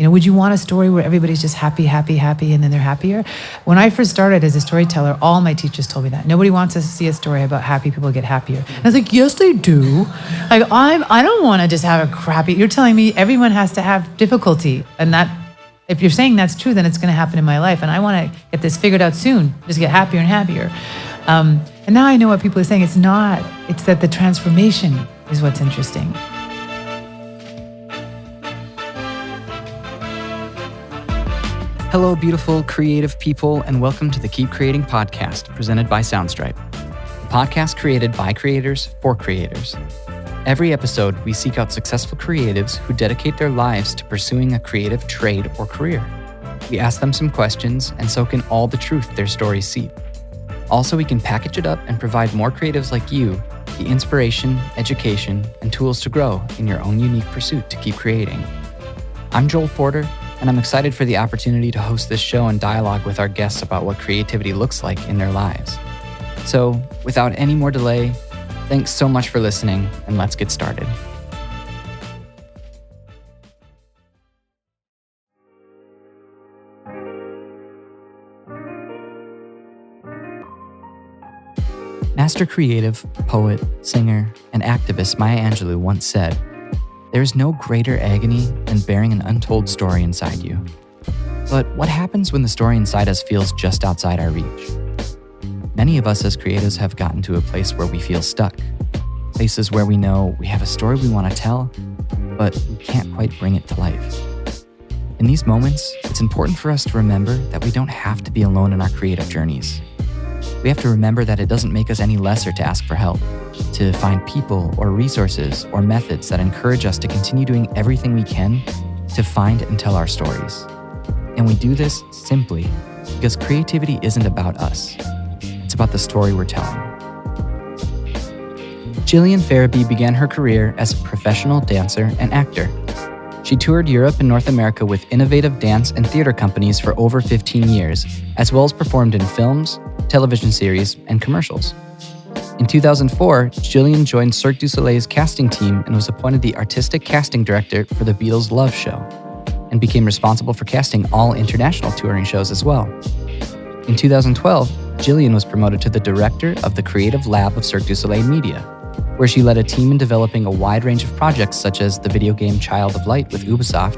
Would you want a story where everybody's just happy, happy, happy, and then they're happier? When I first started as a storyteller, all my teachers told me that. Nobody wants us to see a story about happy people get happier. And I was like, yes, they do. Like, I don't want to just have a crappy, you're telling me everyone has to have difficulty. And that, if you're saying that's true, then it's going to happen in my life. And I want to get this figured out soon, just get happier and happier. And now I know what people are saying. It's not, it's that the transformation is what's interesting. Hello, beautiful, creative people, and welcome to the Keep Creating podcast, presented by Soundstripe, a podcast created by creators for creators. Every episode, we seek out successful creatives who dedicate their lives to pursuing a creative trade or career. We ask them some questions and soak in all the truth their stories seek. Also, we can package it up and provide more creatives like you the inspiration, education, and tools to grow in your own unique pursuit to keep creating. I'm Joel Porter, and I'm excited for the opportunity to host this show and dialogue with our guests about what creativity looks like in their lives. So, without any more delay, thanks so much for listening, and let's get started. Master creative, poet, singer, and activist Maya Angelou once said, "There is no greater agony than bearing an untold story inside you." But what happens when the story inside us feels just outside our reach? Many of us as creatives have gotten to a place where we feel stuck. Places where we know we have a story we want to tell, but we can't quite bring it to life. In these moments, it's important for us to remember that we don't have to be alone in our creative journeys. We have to remember that it doesn't make us any lesser to ask for help, to find people or resources or methods that encourage us to continue doing everything we can to find and tell our stories. And we do this simply because creativity isn't about us. It's about the story we're telling. Gillian Ferrabee began her career as a professional dancer and actor. She toured Europe and North America with innovative dance and theater companies for over 15 years, as well as performed in films, television series, and commercials. In 2004, Gillian joined Cirque du Soleil's casting team and was appointed the artistic casting director for the Beatles LOVE show, and became responsible for casting all international touring shows as well. In 2012, Gillian was promoted to the director of the creative lab of Cirque du Soleil Media, where she led a team in developing a wide range of projects such as the video game Child of Light with Ubisoft,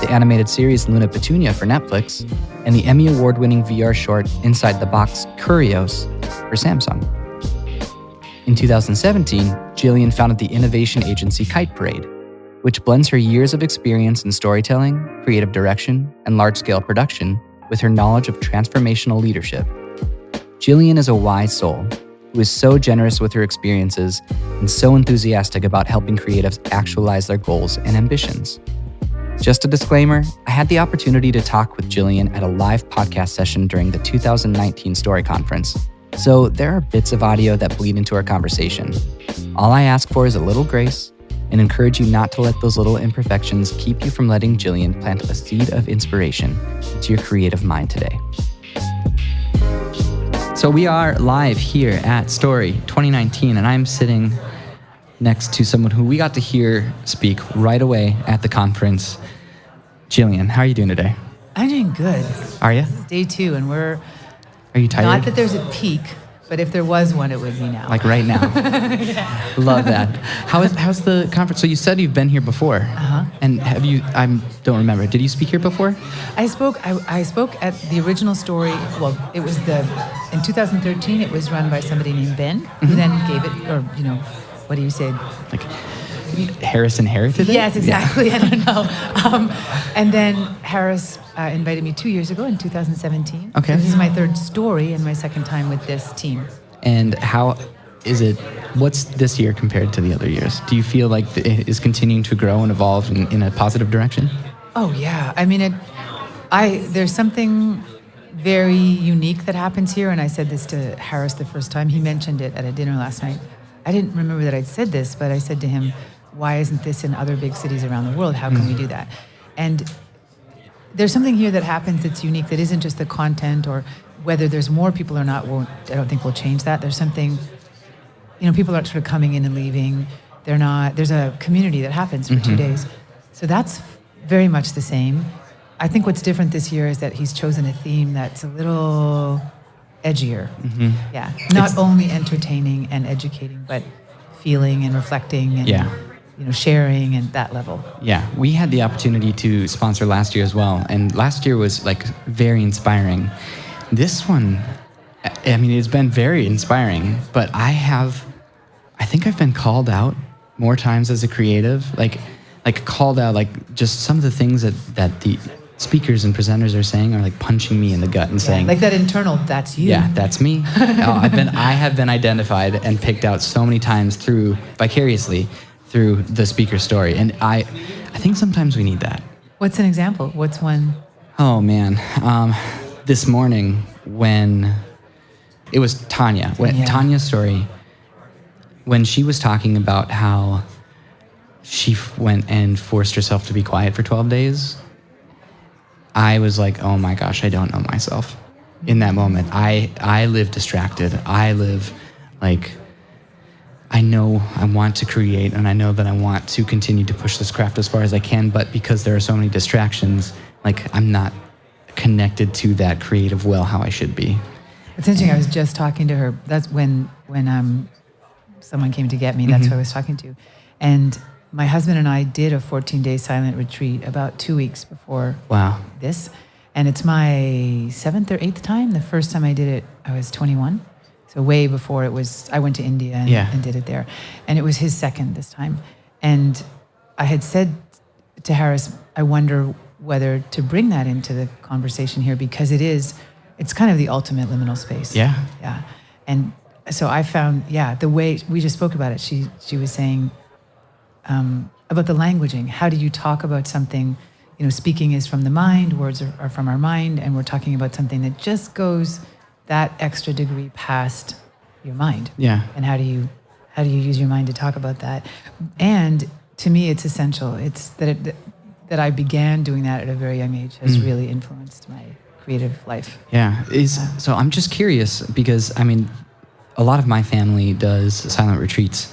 the animated series Luna Petunia for Netflix, and the Emmy-award winning VR short Inside the Box Kurios for Samsung. In 2017, Gillian founded the innovation agency Kite Parade, which blends her years of experience in storytelling, creative direction, and large-scale production with her knowledge of transformational leadership. Gillian is a wise soul who is so generous with her experiences and so enthusiastic about helping creatives actualize their goals and ambitions. Just a disclaimer, I had the opportunity to talk with Gillian at a live podcast session during the 2019 Story Conference, so there are bits of audio that bleed into our conversation. All I ask for is a little grace and encourage you not to let those little imperfections keep you from letting Gillian plant a seed of inspiration into your creative mind today. So we are live here at Story 2019, and I'm sitting next to someone who we got to hear speak right away at the conference. Gillian, how are you doing today? I'm doing good. Are you? This is day 2, and Are you tired? not that there's a peak, but if there was one, it would be now. Like right now. Yeah. Love that. How's the conference? So you said you've been here before. Uh-huh. And have you, I don't remember, did you speak here before? I spoke at the original Story. Well, it was in 2013, it was run by somebody named Ben, who then gave it, or, what do you say? Like Harris inherited it? Yes, exactly. Yeah. I don't know. And then Harris invited me 2 years ago in 2017. Okay. So this is my third story and my second time with this team. And how is it, what's this year compared to the other years? Do you feel like it is continuing to grow and evolve in a positive direction? Oh, yeah. I mean, there's something very unique that happens here, and I said this to Harris the first time. He mentioned it at a dinner last night. I didn't remember that I'd said this, but I said to him, why isn't this in other big cities around the world? How can we do that? And there's something here that happens that's unique, that isn't just the content, or whether there's more people or not, I don't think we'll change that. There's something, people aren't sort of coming in and leaving. There's a community that happens for 2 days. So that's very much the same. I think what's different this year is that he's chosen a theme that's a little edgier. Yeah. Not only entertaining and educating, but feeling and reflecting and sharing and that level. Yeah, we had the opportunity to sponsor last year as well, and last year was like very inspiring. This one, I mean, it's been very inspiring, but I think I've been called out more times as a creative, like called out, like just some of the things that the speakers and presenters are saying are like punching me in the gut and saying, like that internal, that's you. Yeah, that's me. I have been identified and picked out so many times vicariously through the speaker story, and I think sometimes we need that. What's an example? What's one? Oh man, this morning when it was Tanya's story, when she was talking about how she went and forced herself to be quiet for 12 days, I was like, oh my gosh, I don't know myself. In that moment, I live distracted. I live like, I know I want to create, and I know that I want to continue to push this craft as far as I can, but because there are so many distractions, like I'm not connected to that creative well how I should be. It's interesting. I was just talking to her. That's when someone came to get me. That's who I was talking to. And my husband and I did a 14-day silent retreat about 2 weeks before this. And it's my 7th or 8th time. The first time I did it, I was 21. So way before I went to India and did it there. And it was his second this time. And I had said to Harris, I wonder whether to bring that into the conversation here, because it's kind of the ultimate liminal space. Yeah. Yeah. And so I found, the way we just spoke about it, she was saying, about the languaging. How do you talk about something? Speaking is from the mind, words are from our mind, and we're talking about something that just goes that extra degree past your mind. Yeah. And how do you use your mind to talk about that? And to me, it's essential. It's that I began doing that at a very young age has really influenced my creative life. Yeah. So I'm just curious because I mean, a lot of my family does silent retreats.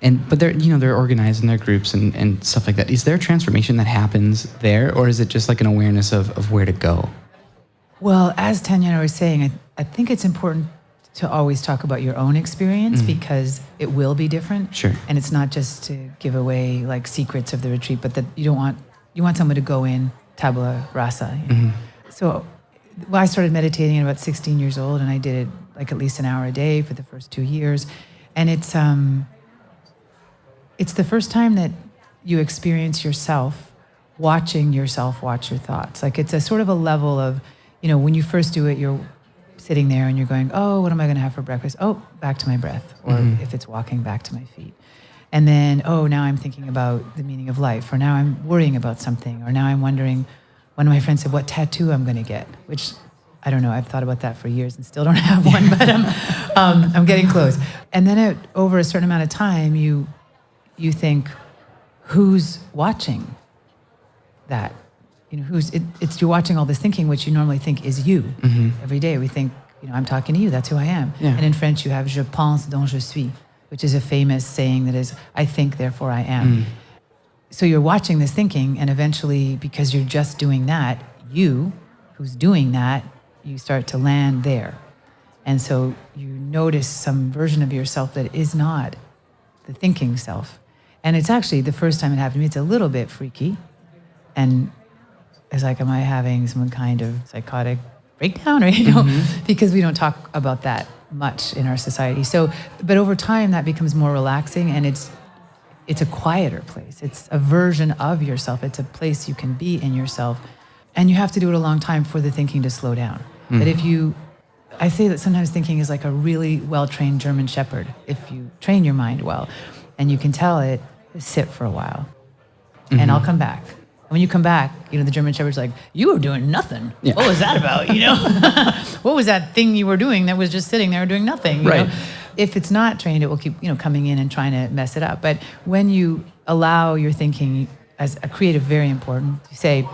But they're organized in their groups and stuff like that. Is there a transformation that happens there, or is it just like an awareness of where to go? Well, as Tanya and I were saying, I think it's important to always talk about your own experience because it will be different. Sure. And it's not just to give away like secrets of the retreat, but that you want someone to go in tabula rasa. So I started meditating at about 16 years old, and I did it like at least an hour a day for the first 2 years. And it's the first time that you experience yourself watching yourself watch your thoughts. Like it's a sort of a level of, when you first do it, you're sitting there and you're going, oh, what am I going to have for breakfast? Oh, back to my breath. Or if it's walking, back to my feet. And then, oh, now I'm thinking about the meaning of life. Or now I'm worrying about something. Or now I'm wondering, one of my friends said, what tattoo I'm going to get, which I don't know. I've thought about that for years and still don't have one, but I'm getting close. And then over a certain amount of time, you think, who's watching that? You're watching all this thinking, which you normally think is you. Every day we think, I'm talking to you, that's who I am. Yeah. And in French you have je pense donc je suis, which is a famous saying that is, I think, therefore I am. So you're watching this thinking, and eventually, because you're just doing that, you, who's doing that, you start to land there. And so you notice some version of yourself that is not the thinking self. And it's actually, the first time it happened to me, it's a little bit freaky. And it's like, am I having some kind of psychotic breakdown? Or, because we don't talk about that much in our society. So, but over time that becomes more relaxing, and it's a quieter place. It's a version of yourself. It's a place you can be in yourself. And you have to do it a long time for the thinking to slow down. But I say that sometimes thinking is like a really well-trained German shepherd. If you train your mind well, and you can tell it, sit for a while, and I'll come back. And when you come back, the German shepherd's like, you were doing nothing. Yeah. What was that about, What was that thing you were doing that was just sitting there doing nothing, you know? If it's not trained, it will keep, coming in and trying to mess it up. But when you allow your thinking, as a creative, very important, you say,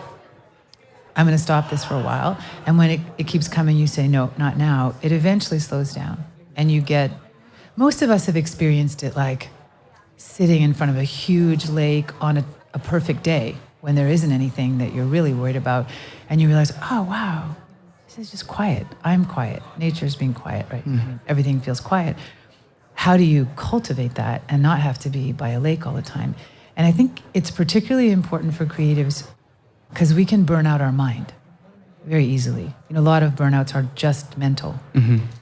I'm going to stop this for a while. And when it keeps coming, you say, no, not now. It eventually slows down. And most of us have experienced it like sitting in front of a huge lake on a perfect day, when there isn't anything that you're really worried about, and you realize, oh, wow, this is just quiet. I'm quiet. Nature's being quiet, right? I mean, everything feels quiet. How do you cultivate that and not have to be by a lake all the time? And I think it's particularly important for creatives because we can burn out our mind very easily. A lot of burnouts are just mental.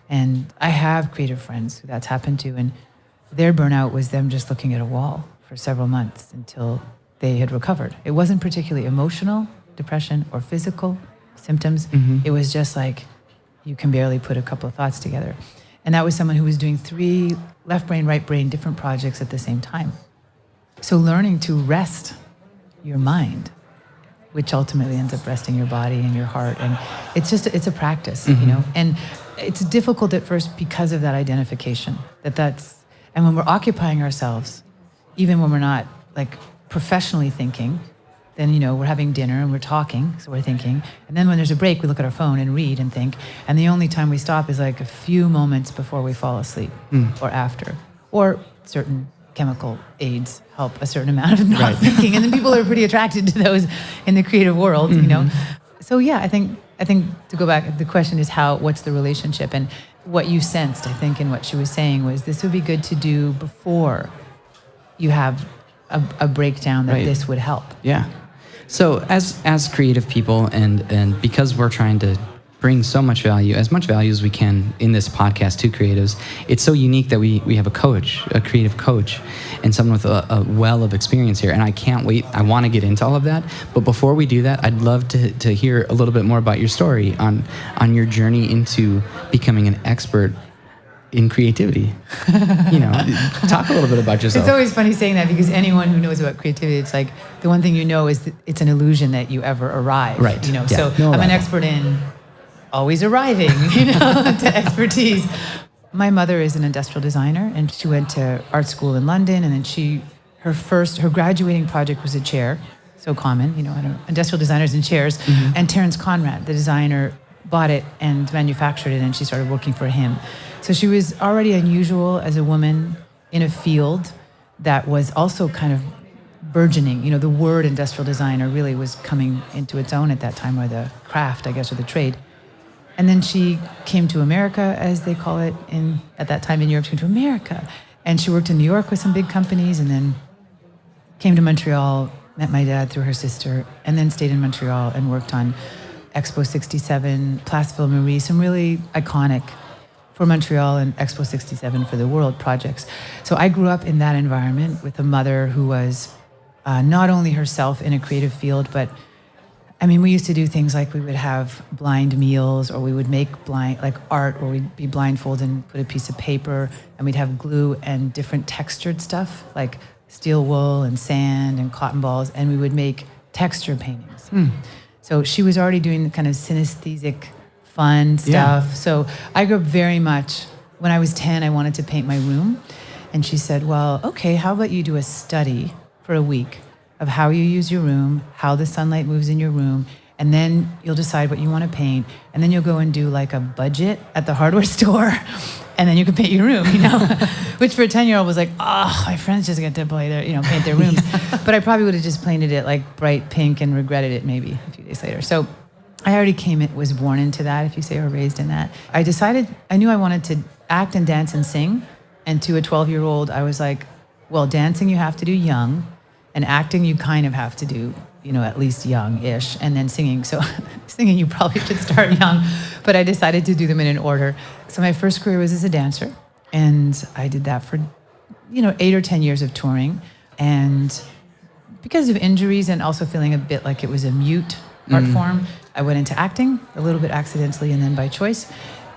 And I have creative friends who that's happened to, and their burnout was them just looking at a wall for several months until they had recovered. It wasn't particularly emotional depression or physical symptoms. It was just like you can barely put a couple of thoughts together. And that was someone who was doing 3 left brain, right brain, different projects at the same time. So learning to rest your mind, which ultimately ends up resting your body and your heart. And it's a practice, and it's difficult at first because of that identification, and when we're occupying ourselves, even when we're not like professionally thinking, then, we're having dinner and we're talking, so we're thinking. And then when there's a break, we look at our phone and read and think. And the only time we stop is like a few moments before we fall asleep or after. Or certain chemical aids help a certain amount of not thinking. And then people are pretty attracted to those in the creative world, So yeah, I think to go back, the question is what's the relationship? And what you sensed, I think, in what she was saying was this would be good to do before you have a breakdown that this would help. Yeah. So as creative people, and because we're trying to bring so much value, as much value as we can in this podcast to creatives, it's so unique that we have a coach, a creative coach, and someone with a well of experience here. And I can't wait. I want to get into all of that. But before we do that, I'd love to hear a little bit more about your story on your journey into becoming an expert in creativity. Talk a little bit about yourself. It's always funny saying that because anyone who knows about creativity, it's like the one thing is that it's an illusion that you ever arrive. Right. So I'm an expert in always arriving, to expertise. My mother is an industrial designer, and she went to art school in London, and then her graduating project was a chair, so common, industrial designers and chairs. And Terence Conrad, the designer, bought it and manufactured it, and she started working for him. So she was already unusual as a woman in a field that was also kind of burgeoning. The word industrial designer really was coming into its own at that time, or the craft, I guess, or the trade. And then she came to America, as they call it at that time in Europe. She came to America. And she worked in New York with some big companies, and then came to Montreal, met my dad through her sister, and then stayed in Montreal and worked on Expo 67, Place Ville Marie, some really iconic for Montreal and Expo 67 for the world projects. So I grew up in that environment with a mother who was not only herself in a creative field, but we used to do things like we would have blind meals, or we would make art, or we'd be blindfolded and put a piece of paper, and we'd have glue and different textured stuff like steel wool and sand and cotton balls, and we would make texture paintings. So she was already doing the kind of synesthetic, fun stuff. Yeah. So I grew up very much, when I was 10, I wanted to paint my room. And she said, well, okay, how about you do a study for a week of how you use your room, how the sunlight moves in your room, and then you'll decide what you want to paint, and then you'll go and do like a budget at the hardware store, and then you can paint your room, which for a 10-year-old was like, oh, my friends just get to paint their rooms. But I probably would have just painted it like bright pink and regretted it maybe a few days later. So I already was born into that, if you say, or raised in that. I knew I wanted to act and dance and sing, and to a 12-year-old, I was like, well, dancing you have to do young, and acting you kind of have to do, at least young-ish, and then singing. So singing you probably should start young, but I decided to do them in an order. So my first career was as a dancer, and I did that for, 8 or 10 years of touring. And because of injuries and also feeling a bit like it was a mute art form, I went into acting, a little bit accidentally and then by choice.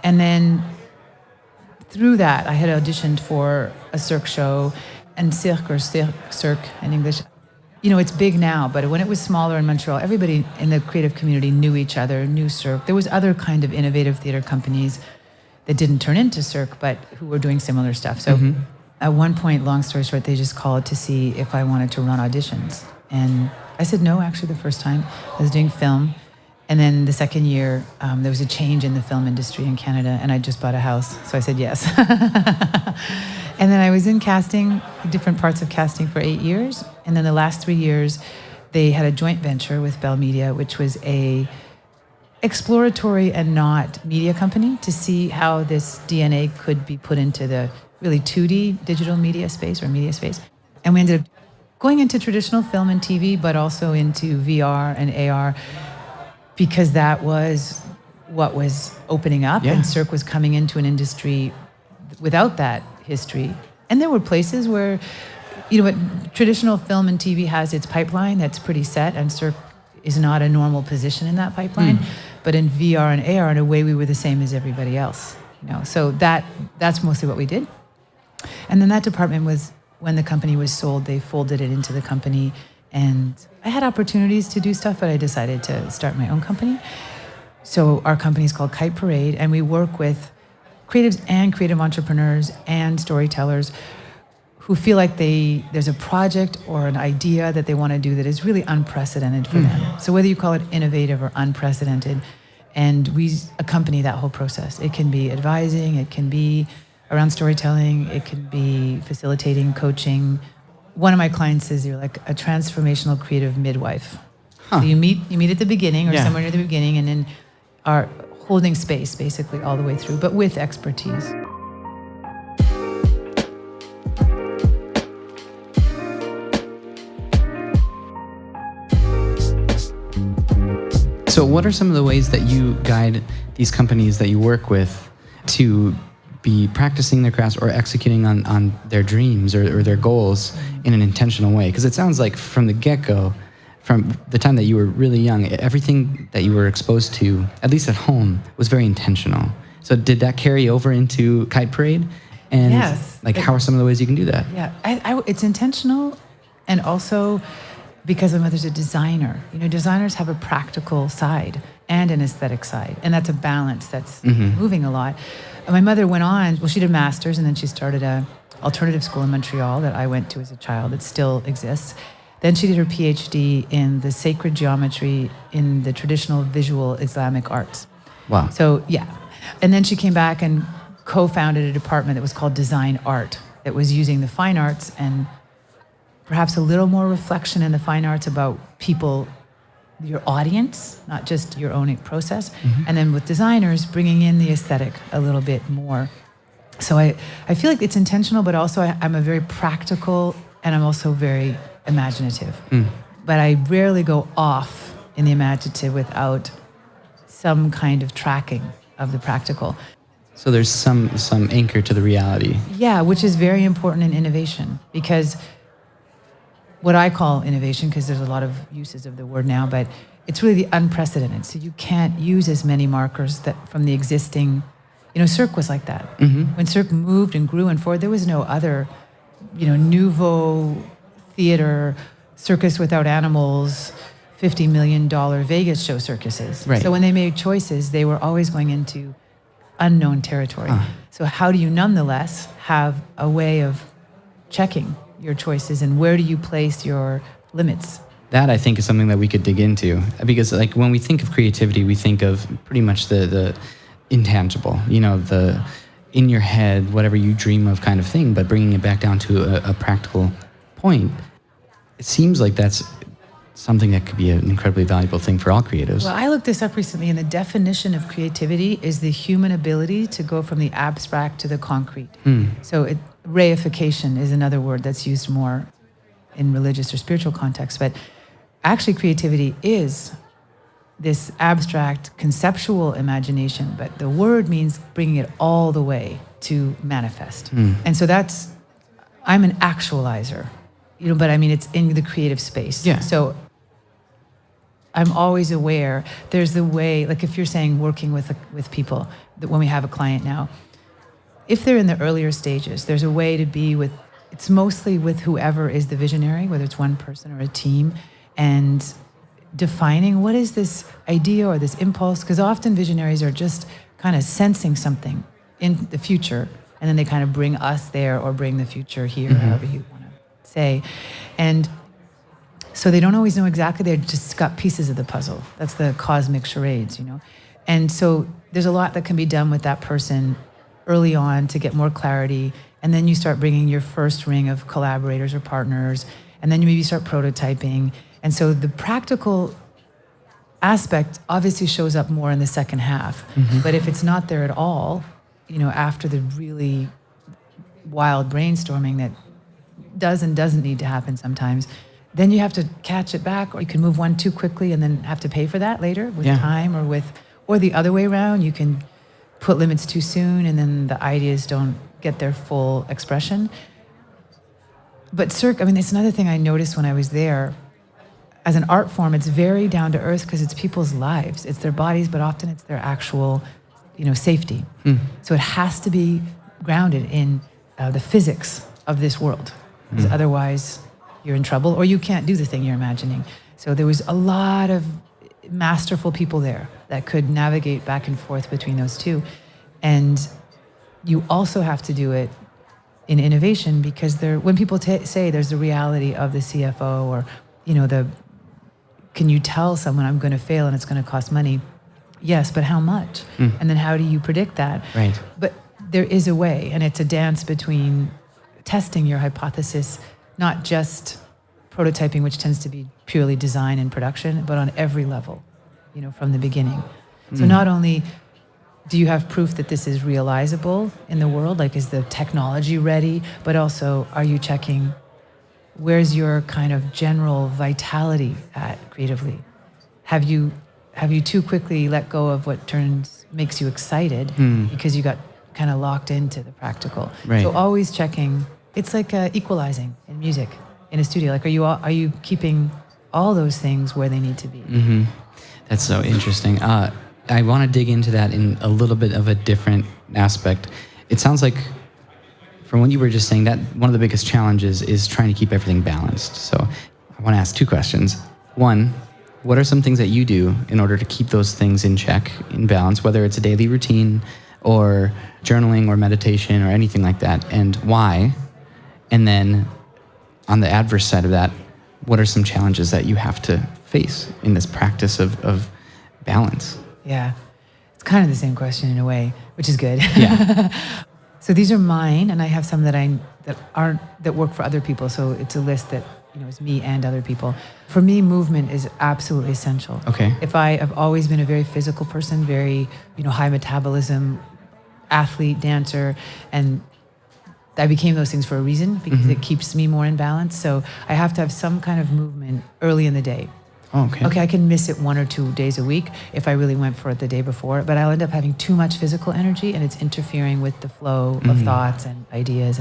And then through that, I had auditioned for a Cirque show, and Cirque, or Cirque in English. It's big now, but when it was smaller in Montreal, everybody in the creative community knew each other, knew Cirque. There was other kind of innovative theater companies that didn't turn into Cirque, but who were doing similar stuff. So at one point, long story short, they just called to see if I wanted to run auditions. And I said no, actually, the first time. I was doing film. And then the second year, there was a change in the film industry in Canada, and I just bought a house. So I said yes. And then I was in casting, different parts of casting for 8 years. And then the last 3 years, they had a joint venture with Bell Media, which was a exploratory and not media company, to see how this DNA could be put into the really 2D digital media space or media space. And we ended up going into traditional film and TV, but also into VR and AR, because that was what was opening up, and Cirque was coming into an industry without that history. And there were places where, but traditional film and TV has its pipeline that's pretty set, and Cirque is not a normal position in that pipeline. But in VR and AR, in a way, we were the same as everybody else. So that's mostly what we did. And then that department was, when the company was sold, they folded it into the company. And I had opportunities to do stuff, but I decided to start my own company. So our company is called Kite Parade, and we work with creatives and creative entrepreneurs and storytellers who feel like there's a project or an idea that they want to do that is really unprecedented for them. So whether you call it innovative or unprecedented, and we accompany that whole process. It can be advising, it can be around storytelling, it can be facilitating, coaching. One of my clients says you're like a transformational creative midwife. So you meet at the beginning or somewhere near the beginning, and then are holding space basically all the way through, but with expertise. So what are some of the ways that you guide these companies that you work with to be practicing their crafts or executing on their dreams or their goals in an intentional way? Because it sounds like from the get-go, from the time that you were really young, everything that you were exposed to, at least at home, was very intentional. So did that carry over into Kite Parade? And yes. How are some of the ways you can do that? Yeah, it's intentional, and also because my mother's a designer. Designers have a practical side and an aesthetic side, and that's a balance that's moving a lot. And my mother went on, she did a master's, and then she started a alternative school in Montreal that I went to as a child that still exists. Then she did her PhD in the sacred geometry in the traditional visual Islamic arts. Wow. So, yeah. And then she came back and co-founded a department that was called Design Art, that was using the fine arts and perhaps a little more reflection in the fine arts about people, your audience, not just your own process. And then with designers, bringing in the aesthetic a little bit more. So I feel like it's intentional, but also I'm a very practical, and I'm also very imaginative. But I rarely go off in the imaginative without some kind of tracking of the practical. So there's some anchor to the reality. Yeah, which is very important in innovation, because what I call innovation, because there's a lot of uses of the word now, but it's really the unprecedented. So you can't use as many markers that from the existing, Cirque was like that. When Cirque moved and grew and forward, there was no other, nouveau theater, circus without animals, $50 million Vegas show circuses. Right. So when they made choices, they were always going into unknown territory. So how do you nonetheless have a way of checking your choices, and where do you place your limits? That, I think, is something that we could dig into, because when we think of creativity, we think of pretty much the intangible, the in your head, whatever you dream of kind of thing, but bringing it back down to a practical point. It seems like that's something that could be an incredibly valuable thing for all creatives. Well, I looked this up recently, and the definition of creativity is the human ability to go from the abstract to the concrete. So reification is another word that's used more in religious or spiritual context, but actually creativity is this abstract conceptual imagination, but the word means bringing it all the way to manifest. And so I'm an actualizer, but I mean, it's in the creative space. Yeah. So I'm always aware there's the way, like if you're saying working with people, that when we have a client now, if they're in the earlier stages, there's a way to be with, it's mostly with whoever is the visionary, whether it's one person or a team, and defining what is this idea or this impulse, because often visionaries are just kind of sensing something in the future, and then they kind of bring us there or bring the future here, however you want to say. And so they don't always know exactly, they've just got pieces of the puzzle. That's the cosmic charades, And so there's a lot that can be done with that person early on to get more clarity, and then you start bringing your first ring of collaborators or partners, and then you maybe start prototyping, And so the practical aspect obviously shows up more in the second half. But if it's not there at all, after the really wild brainstorming that does and doesn't need to happen sometimes, then you have to catch it back, or you can move one too quickly and then have to pay for that later with time, or the other way around. You can put limits too soon and then the ideas don't get their full expression. But Cirque, it's another thing I noticed when I was there. As an art form, it's very down to earth because it's people's lives. It's their bodies, but often it's their actual, safety. So it has to be grounded in the physics of this world. Because otherwise you're in trouble, or you can't do the thing you're imagining. So there was a lot of masterful people there that could navigate back and forth between those two. And you also have to do it in innovation, because when people say there's the reality of the CFO, or can you tell someone I'm going to fail and it's going to cost money? Yes, but how much? And then how do you predict that? Right. But there is a way, and it's a dance between testing your hypothesis, not just prototyping, which tends to be purely design and production, but on every level, from the beginning. So not only do you have proof that this is realizable in the world, like is the technology ready, but also are you checking where's your kind of general vitality at creatively? Have you too quickly let go of what makes you excited because you got kind of locked into the practical? Right. So always checking. It's like equalizing in music in a studio. Like are you keeping all those things where they need to be? That's so interesting. I want to dig into that in a little bit of a different aspect. It sounds like, from what you were just saying, that one of the biggest challenges is trying to keep everything balanced. So I want to ask two questions. One, what are some things that you do in order to keep those things in check, in balance, whether it's a daily routine or journaling or meditation or anything like that, and why? And then on the adverse side of that, what are some challenges that you have to face in this practice of balance? Yeah, it's kind of the same question in a way, which is good. Yeah. So these are mine, and I have some that work for other people. So it's a list that is me and other people. For me, movement is absolutely essential. Okay. I've always been a very physical person, very high metabolism, athlete, dancer, and I became those things for a reason, because it keeps me more in balance. So I have to have some kind of movement early in the day. Okay, I can miss it 1 or 2 days a week if I really went for it the day before, but I'll end up having too much physical energy, and it's interfering with the flow of thoughts and ideas,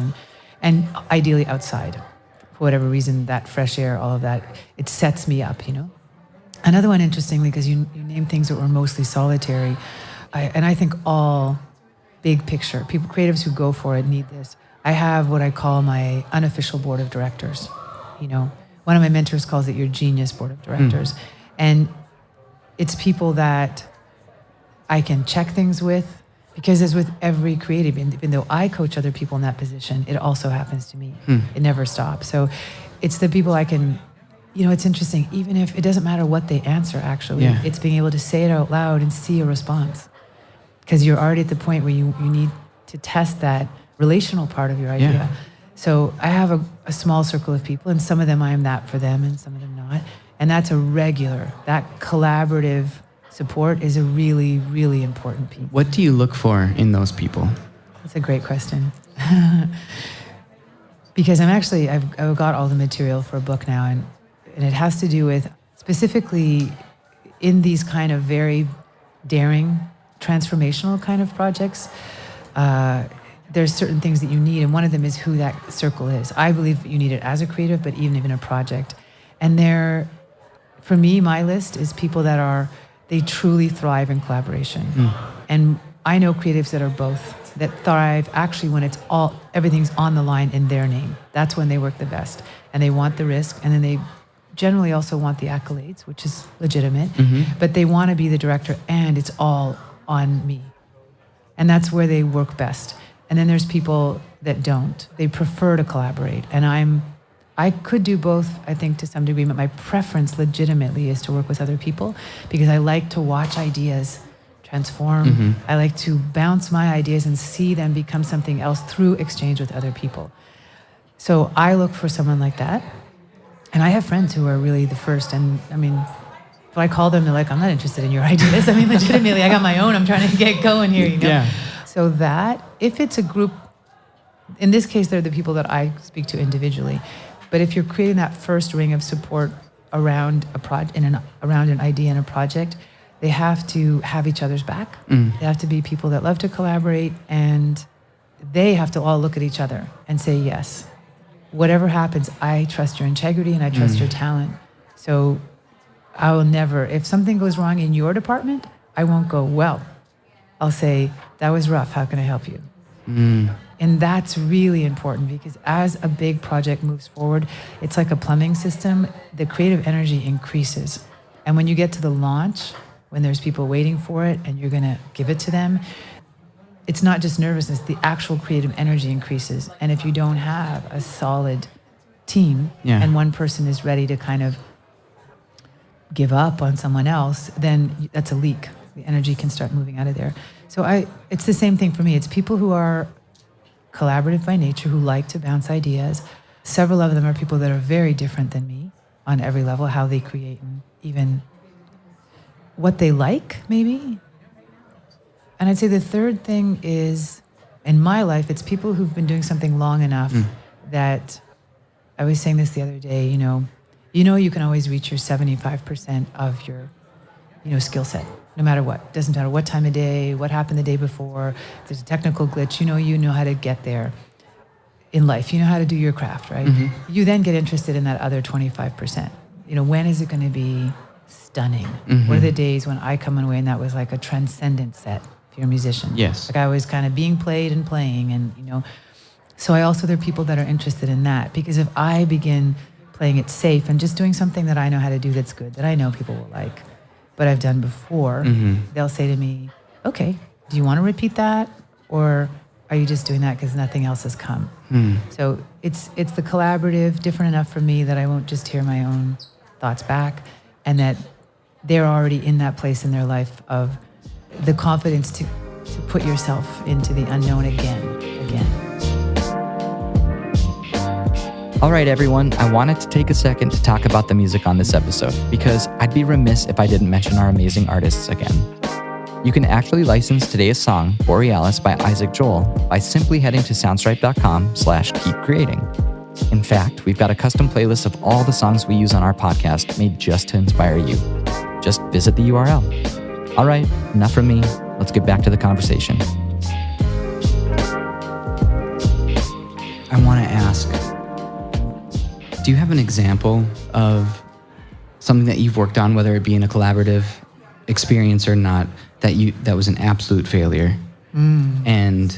and ideally outside. For whatever reason, that fresh air, all of that, it sets me up, Another one, interestingly, because you name things that were mostly solitary, I think all big picture, people, creatives who go for it need this. I have what I call my unofficial board of directors, One of my mentors calls it your genius board of directors. And it's people that I can check things with, because as with every creative, even though I coach other people in that position, it also happens to me. It never stops. So it's the people I can, it's interesting, even if it doesn't matter what they answer, actually, it's being able to say it out loud and see a response. Because you're already at the point where you need to test that relational part of your idea. Yeah. So I have a small circle of people, and some of them I am that for them, and some of them not. And that's that collaborative support is a really, really important piece. What do you look for in those people? That's a great question. Because I've got all the material for a book now, and it has to do with, specifically in these kind of very daring, transformational kind of projects, there's certain things that you need, and one of them is who that circle is. I believe you need it as a creative, but even in a project. And for me, my list is people that they truly thrive in collaboration. And I know creatives that are both, that thrive actually when everything's on the line in their name. That's when they work the best. And they want the risk, and then they generally also want the accolades, which is legitimate, but they want to be the director, and it's all on me. And that's where they work best. And then there's people that don't. They prefer to collaborate. And I could do both, I think, to some degree, but my preference legitimately is to work with other people, because I like to watch ideas transform. I like to bounce my ideas and see them become something else through exchange with other people. So I look for someone like that. And I have friends who are really the first. And I mean, if I call them, they're like, I'm not interested in your ideas. I mean, legitimately, I got my own. I'm trying to get going here, you know? Yeah. So that, if it's a group, in this case, they're the people that I speak to individually. But if you're creating that first ring of support around around an idea and a project, they have to have each other's back. They have to be people that love to collaborate, and they have to all look at each other and say, yes, whatever happens, I trust your integrity and I trust your talent. So I will never, if something goes wrong in your department, I won't go, well, I'll say, that was rough, how can I help you? And that's really important, because as a big project moves forward, it's like a plumbing system. The creative energy increases. And when you get to the launch, when there's people waiting for it and you're going to give it to them, it's not just nervousness, the actual creative energy increases. And if you don't have a solid team and one person is ready to kind of give up on someone else, then that's a leak. The energy can start moving out of there. So it's the same thing for me. It's people who are collaborative by nature, who like to bounce ideas. Several of them are people that are very different than me on every level, how they create and even what they like, maybe. And I'd say the third thing is, in my life, it's people who've been doing something long enough that, I was saying this the other day, you know you can always reach your 75% of your, skill set, no matter what. Doesn't matter what time of day, what happened the day before. If there's a technical glitch, you know how to get there in life. You know how to do your craft, right? You then get interested in that other 25%. When is it going to be stunning? What are the days when I come away and that was like a transcendent set if you're a musician? Yes. Like I was kind of being played and playing, and so there are people that are interested in that, because if I begin playing it safe and just doing something that I know how to do that's good, that I know people will like, but I've done before, they'll say to me, okay, do you want to repeat that? Or are you just doing that because nothing else has come? So it's the collaborative, different enough for me that I won't just hear my own thoughts back, and that they're already in that place in their life of the confidence to put yourself into the unknown again. All right, everyone, I wanted to take a second to talk about the music on this episode, because I'd be remiss if I didn't mention our amazing artists again. You can actually license today's song, Borealis by Isaac Joel, by simply heading to soundstripe.com/keepcreating. In fact, we've got a custom playlist of all the songs we use on our podcast made just to inspire you. Just visit the URL. All right, enough from me. Let's get back to the conversation. I want to ask, do you have an example of something that you've worked on, whether it be in a collaborative experience or not, that was an absolute failure? And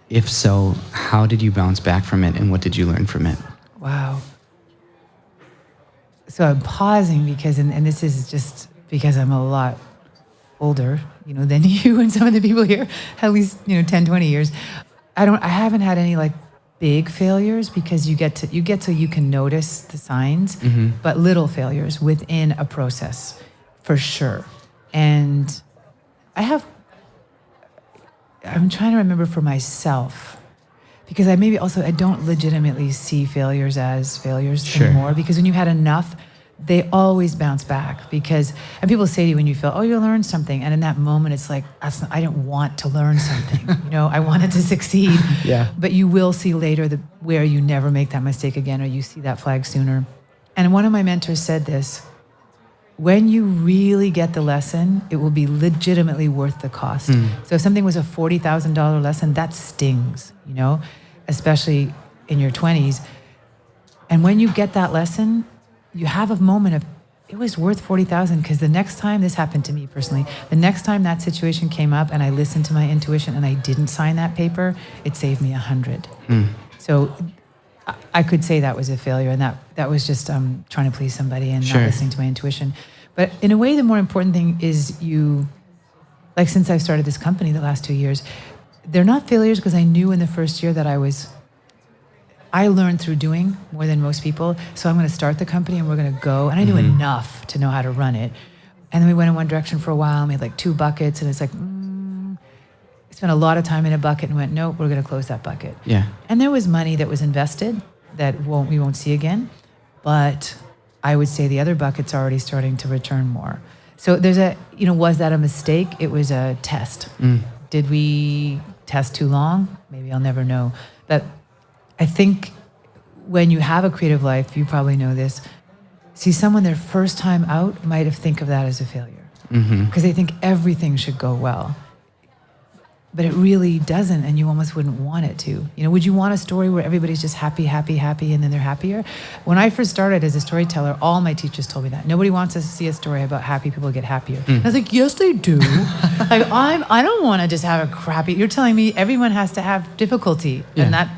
if so, how did you bounce back from it, and what did you learn from it? Wow. So I'm pausing because, and this is just because I'm a lot older, than you and some of the people here, at least, 10, 20 years. I haven't had any like big failures, because you get so you can notice the signs, but little failures within a process for sure. And I'm trying to remember for myself, because I don't legitimately see failures as failures anymore, because when you had enough, they always bounce back. And people say to you when you feel, oh, you learned something, and in that moment it's like, I didn't want to learn something, I wanted to succeed. But you will see later where you never make that mistake again, or you see that flag sooner. And one of my mentors said this: when you really get the lesson, it will be legitimately worth the cost. So if something was a $40,000 lesson, that stings, especially in your 20s. And when you get that lesson, you have a moment of, it was worth 40,000, because the next time, this happened to me personally, the next time that situation came up and I listened to my intuition and I didn't sign that paper, it saved me 100. So I could say that was a failure, and that was just trying to please somebody and not listening to my intuition. But in a way, the more important thing is since I've started this company the last 2 years, they're not failures, because I knew in the first year that I learned through doing more than most people. So I'm going to start the company and we're going to go. And I knew enough to know how to run it. And then we went in one direction for a while, made like 2 buckets. And it's like, spent a lot of time in a bucket and went, nope, we're going to close that bucket. And there was money that was invested that we won't see again. but I would say the other bucket's already starting to return more. So there's was that a mistake? It was a test. Did we test too long? Maybe I'll never know. But I think when you have a creative life, you probably know this, see someone their first time out might think of that as a failure because they think everything should go well. But it really doesn't, and you almost wouldn't want it to. Would you want a story where everybody's just happy, happy, happy, and then they're happier? When I first started as a storyteller, all my teachers told me that. Nobody wants to see a story about happy people get happier. I was like, yes, they do. I don't want to just have a crappy. You're telling me everyone has to have difficulty, and that.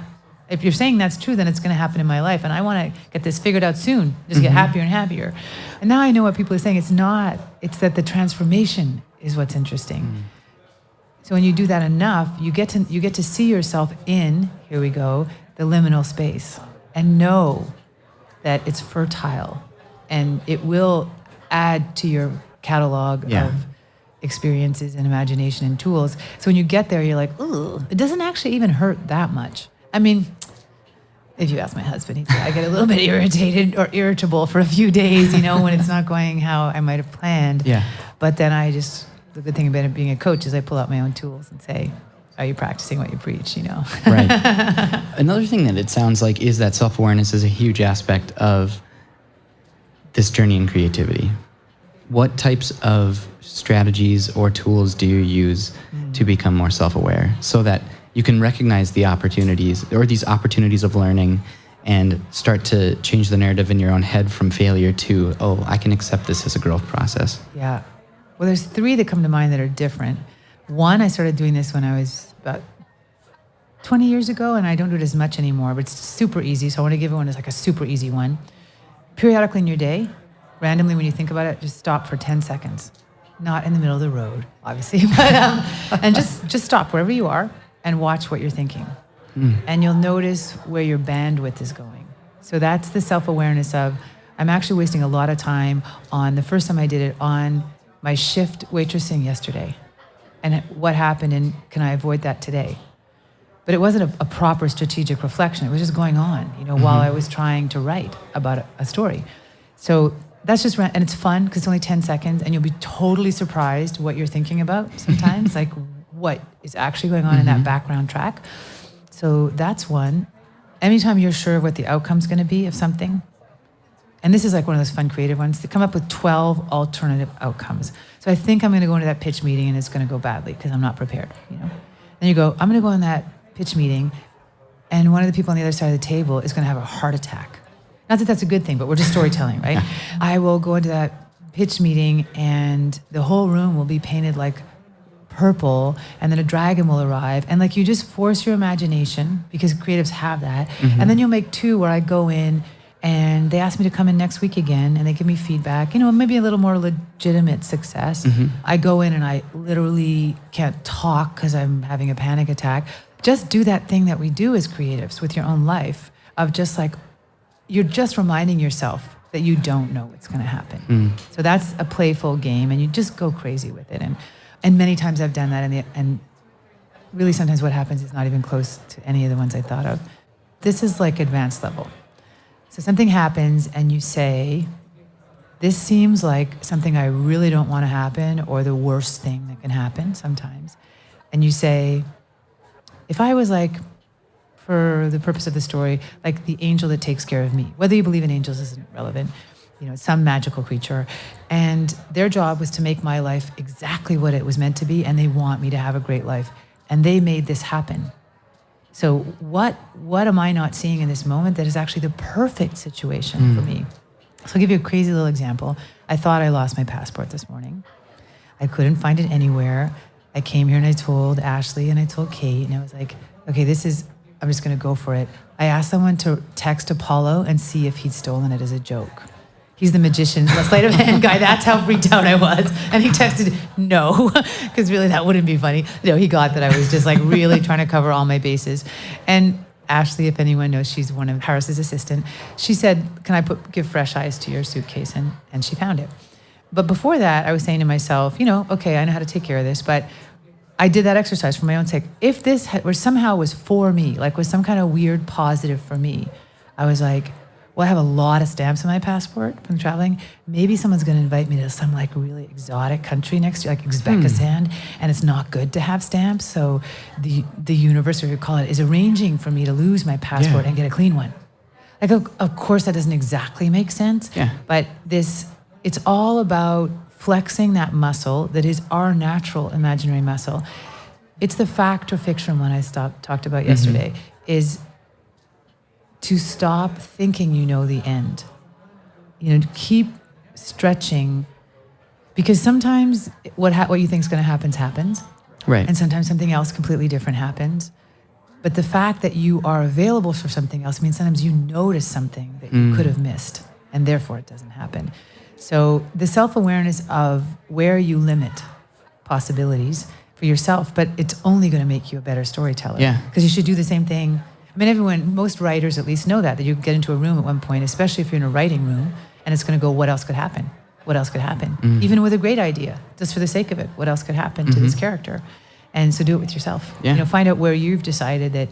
If you're saying that's true, then it's going to happen in my life, and I want to get this figured out soon. Just get happier and happier. And now I know what people are saying. It's not. It's that the transformation is what's interesting. So when you do that enough, you get to see yourself in, here we go, the liminal space, and know that it's fertile, and it will add to your catalog of experiences and imagination and tools. So when you get there, you're like, ooh, it doesn't actually even hurt that much. I mean, if you ask my husband, he'd say I get a little bit irritated or irritable for a few days, when it's not going how I might have planned. Yeah. But then the good thing about being a coach is I pull out my own tools and say, are you practicing what you preach, Right. Another thing that it sounds like is that self-awareness is a huge aspect of this journey in creativity. What types of strategies or tools do you use to become more self-aware so that you can recognize the opportunities or these opportunities of learning and start to change the narrative in your own head from failure to, oh, I can accept this as a growth process? Yeah. Well, there's 3 that come to mind that are different. One, I started doing this when I was about 20 years ago, and I don't do it as much anymore, but it's super easy. So I want to give one as like a super easy one. Periodically in your day, randomly when you think about it, just stop for 10 seconds. Not in the middle of the road, obviously, but and just stop wherever you are and watch what you're thinking. And you'll notice where your bandwidth is going. So that's the self-awareness of, I'm actually wasting a lot of time on, the first time I did it, on my shift waitressing yesterday. And what happened, and can I avoid that today? But it wasn't a proper strategic reflection. It was just going on, while I was trying to write about a story. So that's just, and it's fun because it's only 10 seconds, and you'll be totally surprised what you're thinking about sometimes, like what is actually going on in that background track. So that's one. Anytime you're sure of what the outcome's going to be of something, and this is like one of those fun creative ones, to come up with 12 alternative outcomes. So I think I'm going to go into that pitch meeting and it's going to go badly because I'm not prepared, Then you go, I'm going to go in that pitch meeting and one of the people on the other side of the table is going to have a heart attack. Not that that's a good thing, but we're just storytelling, right? I will go into that pitch meeting and the whole room will be painted like purple, and then a dragon will arrive, and like you just force your imagination because creatives have that, and then you'll make 2 where I go in and they ask me to come in next week again and they give me feedback, maybe a little more legitimate success. I go in and I literally can't talk because I'm having a panic attack. Just do that thing that we do as creatives with your own life of just like, you're just reminding yourself that you don't know what's going to happen. So that's a playful game, and you just go crazy with it. And many times I've done that, and really sometimes what happens is not even close to any of the ones I thought of. This is like advanced level. So something happens and you say, this seems like something I really don't want to happen, or the worst thing that can happen sometimes. And you say, if I was like, for the purpose of the story, like the angel that takes care of me, whether you believe in angels isn't relevant, some magical creature, and their job was to make my life exactly what it was meant to be, and they want me to have a great life, and they made this happen. So what am I not seeing in this moment that is actually the perfect situation for me? So I'll give you a crazy little example. I thought I lost my passport this morning. I couldn't find it anywhere. I came here and I told Ashley and I told Kate, and I was like, okay, I'm just going to go for it. I asked someone to text Apollo and see if he'd stolen it as a joke. He's the magician, the sleight of hand guy. That's how freaked out I was. And he texted, no, because really that wouldn't be funny. No, he got that I was just like really trying to cover all my bases. And Ashley, if anyone knows, she's one of Harris's assistant. She said, can I give fresh eyes to your suitcase? And she found it. But before that, I was saying to myself, okay, I know how to take care of this, but I did that exercise for my own sake. If this somehow was for me, like was some kind of weird positive for me, I was like, well, I have a lot of stamps on my passport from traveling. Maybe someone's going to invite me to some like really exotic country next year, like Uzbekistan, and it's not good to have stamps. So the universe, or you call it, is arranging for me to lose my passport and get a clean one. Like, of course, that doesn't exactly make sense. Yeah. But it's all about flexing that muscle that is our natural imaginary muscle. It's the fact or fiction one I talked about yesterday, is to stop thinking you know the end. You know, to keep stretching, because sometimes what you think is going to happens. Right. And sometimes something else completely different happens. But the fact that you are available for something else means sometimes you notice something that you could have missed, and therefore it doesn't happen. So the self-awareness of where you limit possibilities for yourself, but it's only going to make you a better storyteller. Yeah. Because you should do the same thing. I mean, most writers at least know that you get into a room at one point, especially if you're in a writing room, and it's going to go, what else could happen? What else could happen? Even with a great idea, just for the sake of it, what else could happen to this character? And so do it with yourself. Yeah. You know, find out where you've decided that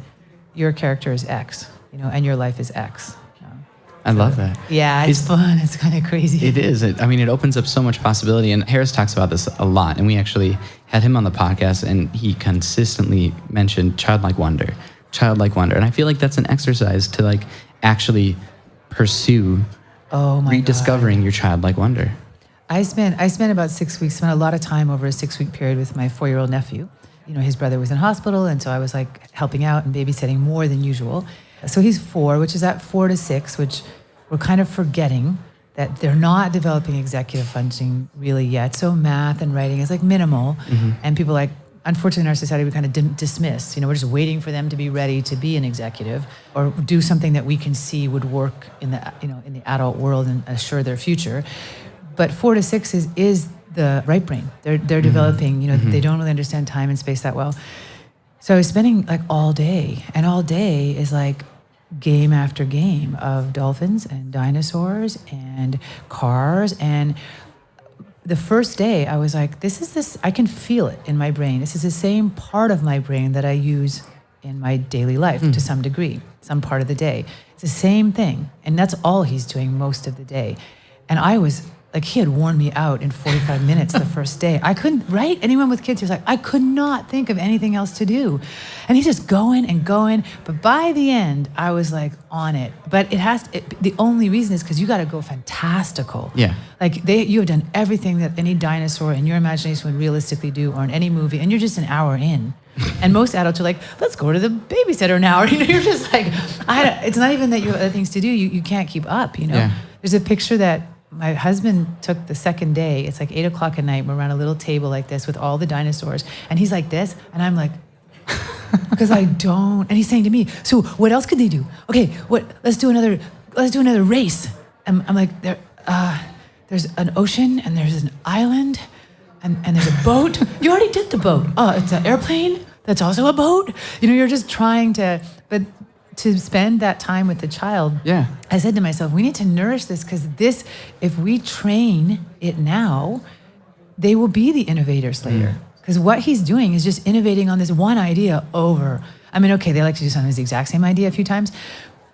your character is X, you know, and your life is X. I love that. Yeah, it's fun. It's kind of crazy. It is. I mean, it opens up so much possibility. And Harris talks about this a lot. And we actually had him on the podcast, and he consistently mentioned childlike wonder. And I feel like that's an exercise to like actually pursue rediscovering your childlike wonder. I spent about 6 weeks, spent a lot of time over a 6-week period with my 4-year-old nephew. You know, his brother was in hospital, and so I was like helping out and babysitting more than usual. So he's 4, which is at 4 to 6, which we're kind of forgetting that they're not developing executive functioning really yet. So math and writing is like minimal. And people like, unfortunately in our society, we kind of dismiss, you know, we're just waiting for them to be ready to be an executive or do something that we can see would work in the, you know, in the adult world and assure their future. But 4 to 6 is the right brain. They're developing, you know, they don't really understand time and space that well. So I was spending like all day, and all day is like game after game of dolphins and dinosaurs and cars. And the first day I was like, I can feel it in my brain. This is the same part of my brain that I use in my daily life to some degree, some part of the day. It's the same thing. And that's all he's doing most of the day. And I was like, he had worn me out in 45 minutes the first day. I couldn't, right? Anyone with kids, he was like, I could not think of anything else to do. And he's just going and going. But by the end, I was like on it. But the only reason is because you got to go fantastical. Yeah. Like you have done everything that any dinosaur in your imagination would realistically do, or in any movie, and you're just an hour in. And most adults are like, let's go to the babysitter now. Or, you know, you're just like, it's not even that you have other things to do. You can't keep up, you know? Yeah. There's a picture that my husband took the second day. It's like 8 o'clock at night. We're around a little table like this with all the dinosaurs. And he's like this. And I'm like, because I don't. And he's saying to me, so what else could they do? Okay, let's do another race. And I'm like, there's an ocean and there's an island and there's a boat. You already did the boat. Oh, it's an airplane that's also a boat. You know, you're just trying to, but to spend that time with the child, I said to myself, we need to nourish this, because if we train it now, they will be the innovators later. Because what he's doing is just innovating on this one idea over. I mean, okay, they like to do sometimes the exact same idea a few times,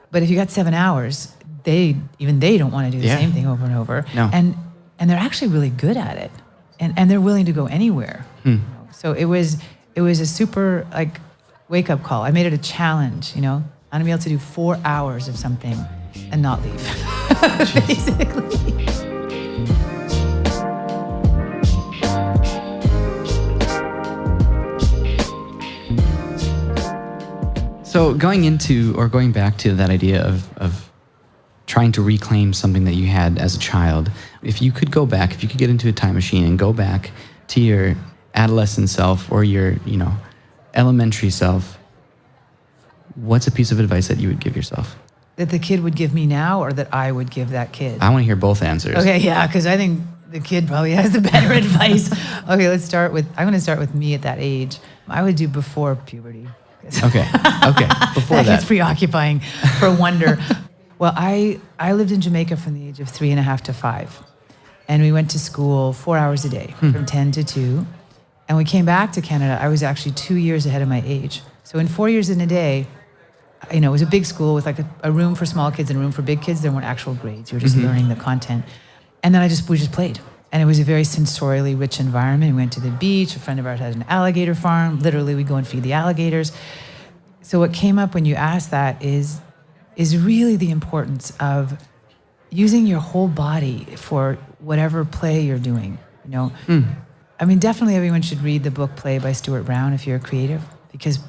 but if you got 7 hours, they don't want to do the same thing over and over. No. And they're actually really good at it, and they're willing to go anywhere. You know? So it was a super like wake up call. I made it a challenge, you know. I'm gonna be able to do 4 hours of something and not leave, basically. So going back to that idea of trying to reclaim something that you had as a child, if you could get into a time machine and go back to your adolescent self or your, you know, elementary self, what's a piece of advice that you would give yourself? That the kid would give me now, or that I would give that kid? I want to hear both answers. Okay, yeah, because I think the kid probably has the better advice. Okay, I'm going to start with me at that age. I would do before puberty. Okay, before that. Gets preoccupying for wonder. Well, I lived in Jamaica from the age of 3.5 to 5. And we went to school 4 hours a day, from 10 to 2. And we came back to Canada. I was actually 2 years ahead of my age. So in 4 years in a day, It was a big school with like a room for small kids and a room for big kids. There weren't actual grades. You were just learning the content. And then we just played. And it was a very sensorially rich environment. We went to the beach. A friend of ours had an alligator farm. Literally, we'd go and feed the alligators. So what came up when you asked that is really the importance of using your whole body for whatever play you're doing. I mean, definitely everyone should read the book Play by Stuart Brown if you're a creative, because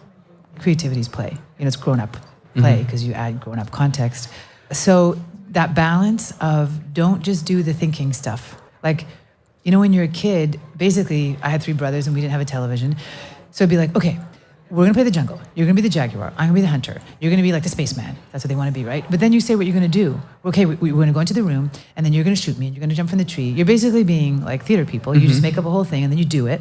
creativity is play. It's grown-up play because you add grown-up context. So that balance of don't just do the thinking stuff. Like, when you're a kid, basically, I had 3 brothers and we didn't have a television. So it'd be like, okay, we're going to play the jungle. You're going to be the jaguar. I'm going to be the hunter. You're going to be like the spaceman. That's what they want to be, right? But then you say what you're going to do. Okay, we're going to go into the room, and then you're going to shoot me, and you're going to jump from the tree. You're basically being like theater people. You just make up a whole thing, and then you do it.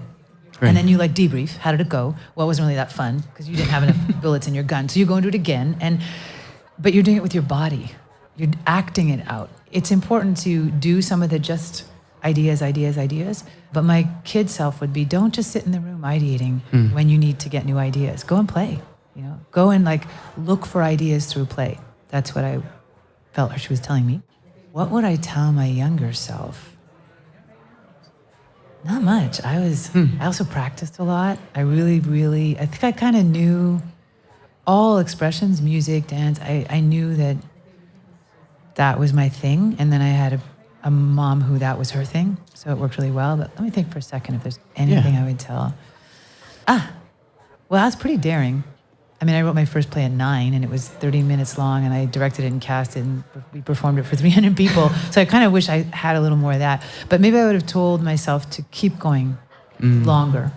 Right. And then you like debrief. How did it go? Well, it wasn't really that fun because you didn't have enough bullets in your gun. So you go and do it again. But you're doing it with your body. You're acting it out. It's important to do some of the just ideas. But my kid self would be, don't just sit in the room ideating when you need to get new ideas. Go and play. Go and like look for ideas through play. That's what I felt she was telling me. What would I tell my younger self? Not much. I also practiced a lot. I think I kind of knew all expressions, music, dance. I knew that was my thing. And then I had a mom who that was her thing. So it worked really well. But let me think for a second if there's anything I would tell. Well, that's pretty daring. I mean, I wrote my first play at 9, and it was 30 minutes long, and I directed it and cast it, and we performed it for 300 people. So I kind of wish I had a little more of that. But maybe I would have told myself to keep going longer.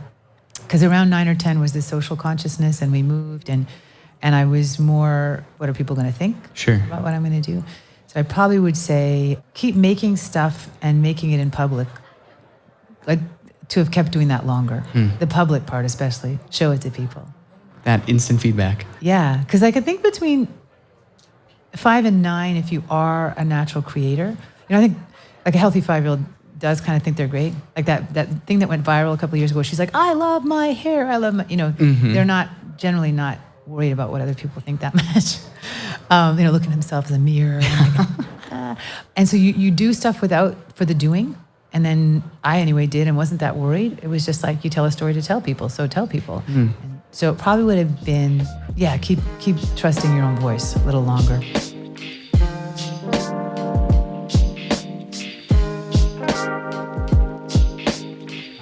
Because around 9 or 10 was the social consciousness, and we moved, and I was more, what are people going to think about what I'm going to do? So I probably would say, keep making stuff and making it in public. Like, to have kept doing that longer. The public part especially. Show it to people. That instant feedback. Yeah, because I could think between 5 and 9, if you are a natural creator, I think like a healthy 5-year-old does kind of think they're great. Like that thing that went viral a couple of years ago, she's like, I love my hair. I love my, they're generally not worried about what other people think that much. Looking at themselves in the mirror. And so you do stuff for the doing. And then I anyway did and wasn't that worried. It was just like, you tell a story to tell people, so tell people. And so it probably would have been, keep trusting your own voice a little longer.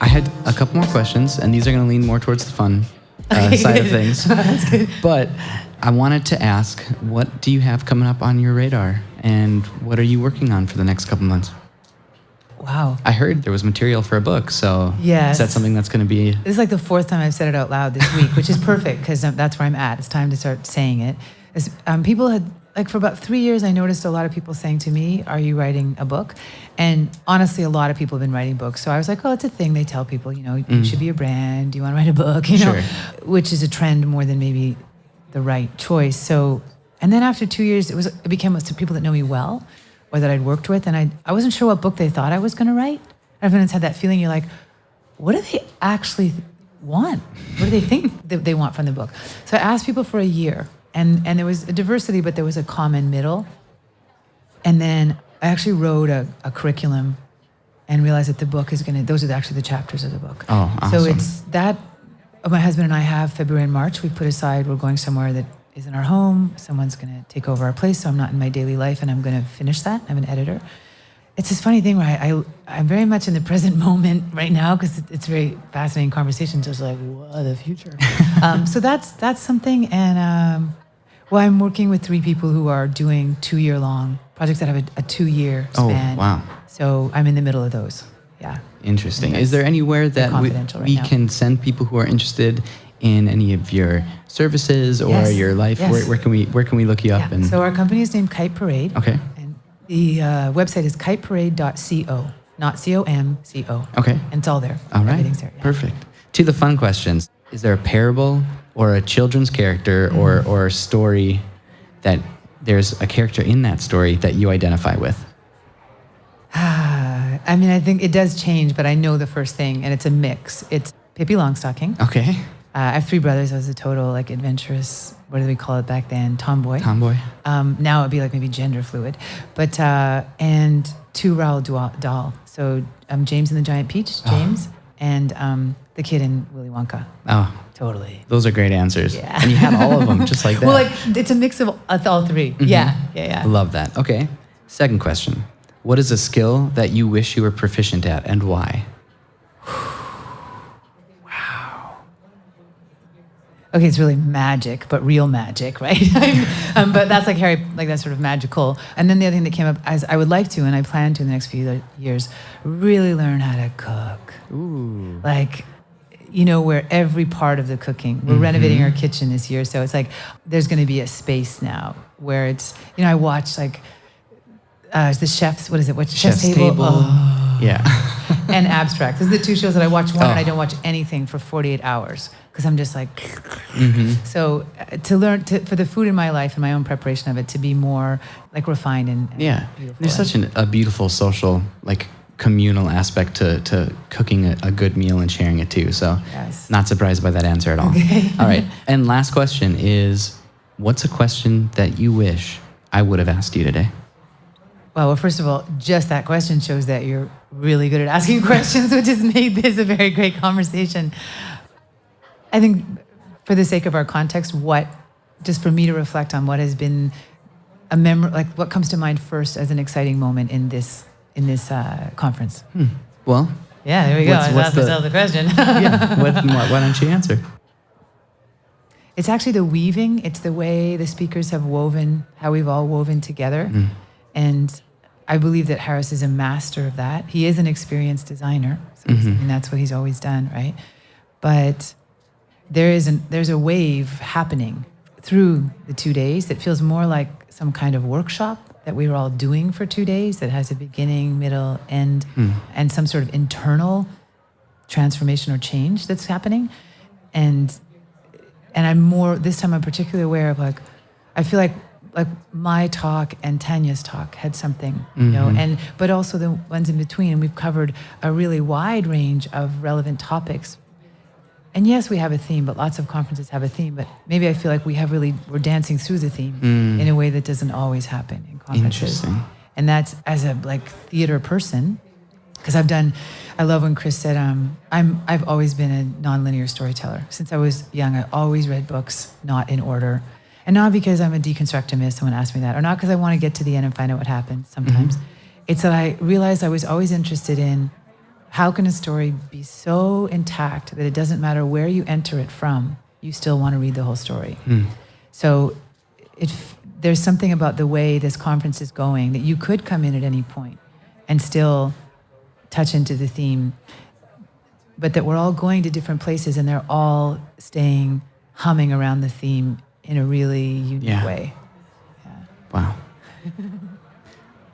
I had a couple more questions, and these are going to lean more towards the fun side of things. That's good. But I wanted to ask, what do you have coming up on your radar, and what are you working on for the next couple months? Wow. I heard there was material for a book, so yes. Is that something that's going to be... This is like the 4th time I've said it out loud this week, which is perfect because that's where I'm at. It's time to start saying it. People had, like for about 3 years, I noticed a lot of people saying to me, are you writing a book? And honestly, a lot of people have been writing books. So I was like, oh, it's a thing they tell people, you should be a brand, do you want to write a book? Which is a trend more than maybe the right choice. So, and then after 2 years, it became to people that know me well, or that I'd worked with, and I wasn't sure what book they thought I was going to write. Everyone's had that feeling, you're like, what do they actually want? What do they think that they want from the book? So I asked people for a year, and there was a diversity, but there was a common middle. And then I actually wrote a curriculum and realized that the book is those are actually the chapters of the book. Oh, awesome. So it's that, my husband and I have February and March, we put aside, we're going somewhere that is in our home. Someone's going to take over our place, so I'm not in my daily life, and I'm going to finish that. I'm an editor. It's this funny thing where I'm very much in the present moment right now because it's very fascinating conversations. Just like, what the future? So that's something. And I'm working with 3 people who are doing 2-year-long projects that have a 2-year span. Oh, wow. So I'm in the middle of those. Yeah. Interesting. Is there anywhere that we can send people who are interested in any of your services or your life? Yes. Where can we look you up? And so our company is named Kite Parade. Okay. And the website is kiteparade.co, not C-O-M-C-O. Okay. And it's all there. All right. Everything's there. Yeah. Perfect. To the fun questions. Is there a parable or a children's character or a story that there's a character in that story that you identify with? I think it does change, but I know the first thing, and it's a mix. It's Pippi Longstocking. Okay. I have 3 brothers. I was a total like adventurous, what do we call it back then? Tomboy. Tomboy. Now it'd be like maybe gender fluid. But, and 2 Roald Dahl. So James and the Giant Peach, James, and the kid in Willy Wonka. Oh, totally. those are great answers. Yeah. And you had all of them just like that. Well, like it's a mix of all 3. Mm-hmm. Yeah. I love that. Okay. Second question. What is a skill that you wish you were proficient at and why? Okay, it's really magic, but real magic, right? But that's like Harry, like that's sort of magical. And then the other thing that came up is I would like to, and I plan to in the next few years, really learn how to cook. Ooh. Like, where every part of the cooking, we're renovating our kitchen this year. So it's like, there's going to be a space now where it's, I watch like the chef's, what is it? What's Chef's Table? Oh. Yeah. And Abstract. Those are the 2 shows that I watch one and I don't watch anything for 48 hours because I'm just like, So to learn for the food in my life and my own preparation of it to be more like refined and beautiful. There's such a beautiful social, like communal aspect to cooking a good meal and sharing it too. So not surprised by that answer at all. Okay. All right. And last question is, what's a question that you wish I would have asked you today? Well, first of all, just that question shows that you're really good at asking questions, which has made this a very great conversation. I think for the sake of our context, just for me to reflect on what has been a like what comes to mind first as an exciting moment in this conference. Well, yeah, there we go. I asked myself the question. Why don't you answer? It's actually the weaving. It's the way the speakers have woven, how we've all woven together. And I believe that Harris is a master of that. He is an experienced designer. So that's what he's always done, right? But there's a wave happening through the 2 days that feels more like some kind of workshop that we were all doing for 2 days that has a beginning, middle, end, and some sort of internal transformation or change that's happening. And this time I'm particularly aware of I feel like my talk and Tanya's talk had something, but also the ones in between. And we've covered a really wide range of relevant topics. And yes, we have a theme, but lots of conferences have a theme. But maybe I feel like we're dancing through the theme in a way that doesn't always happen in conferences. Interesting. And that's as a theater person, because I love when Chris said, I've always been a nonlinear storyteller. Since I was young, I always read books not in order. And not because I'm a deconstructivist, someone asked me that, or not because I want to get to the end and find out what happened sometimes. It's that I realized I was always interested in how can a story be so intact that it doesn't matter where you enter it from, you still want to read the whole story. So there's something about the way this conference is going that you could come in at any point and still touch into the theme, but that we're all going to different places and they're all staying humming around the theme in a really unique way. Yeah. Wow.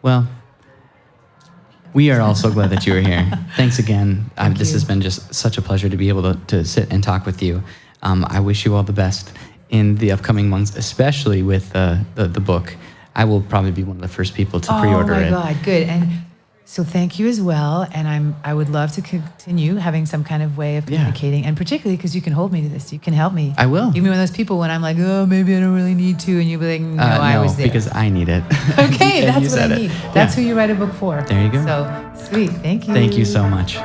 Well, we are all so glad that you were here. Thanks again. This has been just such a pleasure to be able to sit and talk with you. I wish you all the best in the upcoming months, especially with the book. I will probably be one of the first people to pre-order it. Oh my God, good. And so thank you as well. And I would love to continue having some kind of way of communicating, and particularly because you can hold me to this. You can help me. I will. Give me one of those people when I'm like, oh, maybe I don't really need to, and you'll be like, no, I was there. Because I need it. Okay, that's what I need. That's who you write a book for. There you go. So sweet. Thank you. Thank you so much.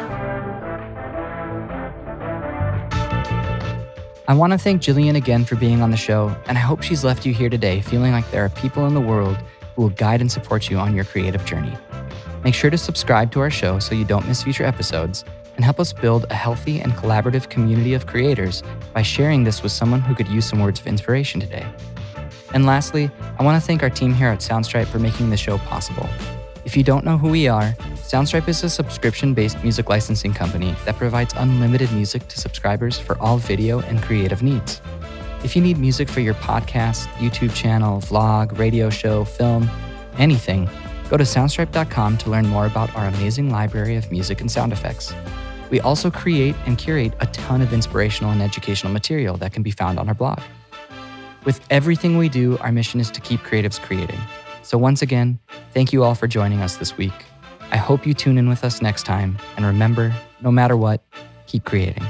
I want to thank Gillian again for being on the show, and I hope she's left you here today feeling like there are people in the world who will guide and support you on your creative journey. Make sure to subscribe to our show so you don't miss future episodes, and help us build a healthy and collaborative community of creators by sharing this with someone who could use some words of inspiration today. And lastly, I want to thank our team here at Soundstripe for making the show possible. If you don't know who we are, Soundstripe is a subscription-based music licensing company that provides unlimited music to subscribers for all video and creative needs. If you need music for your podcast, YouTube channel, vlog, radio show, film, anything, go to soundstripe.com to learn more about our amazing library of music and sound effects. We also create and curate a ton of inspirational and educational material that can be found on our blog. With everything we do, our mission is to keep creatives creating. So once again, thank you all for joining us this week. I hope you tune in with us next time, and remember, no matter what, keep creating.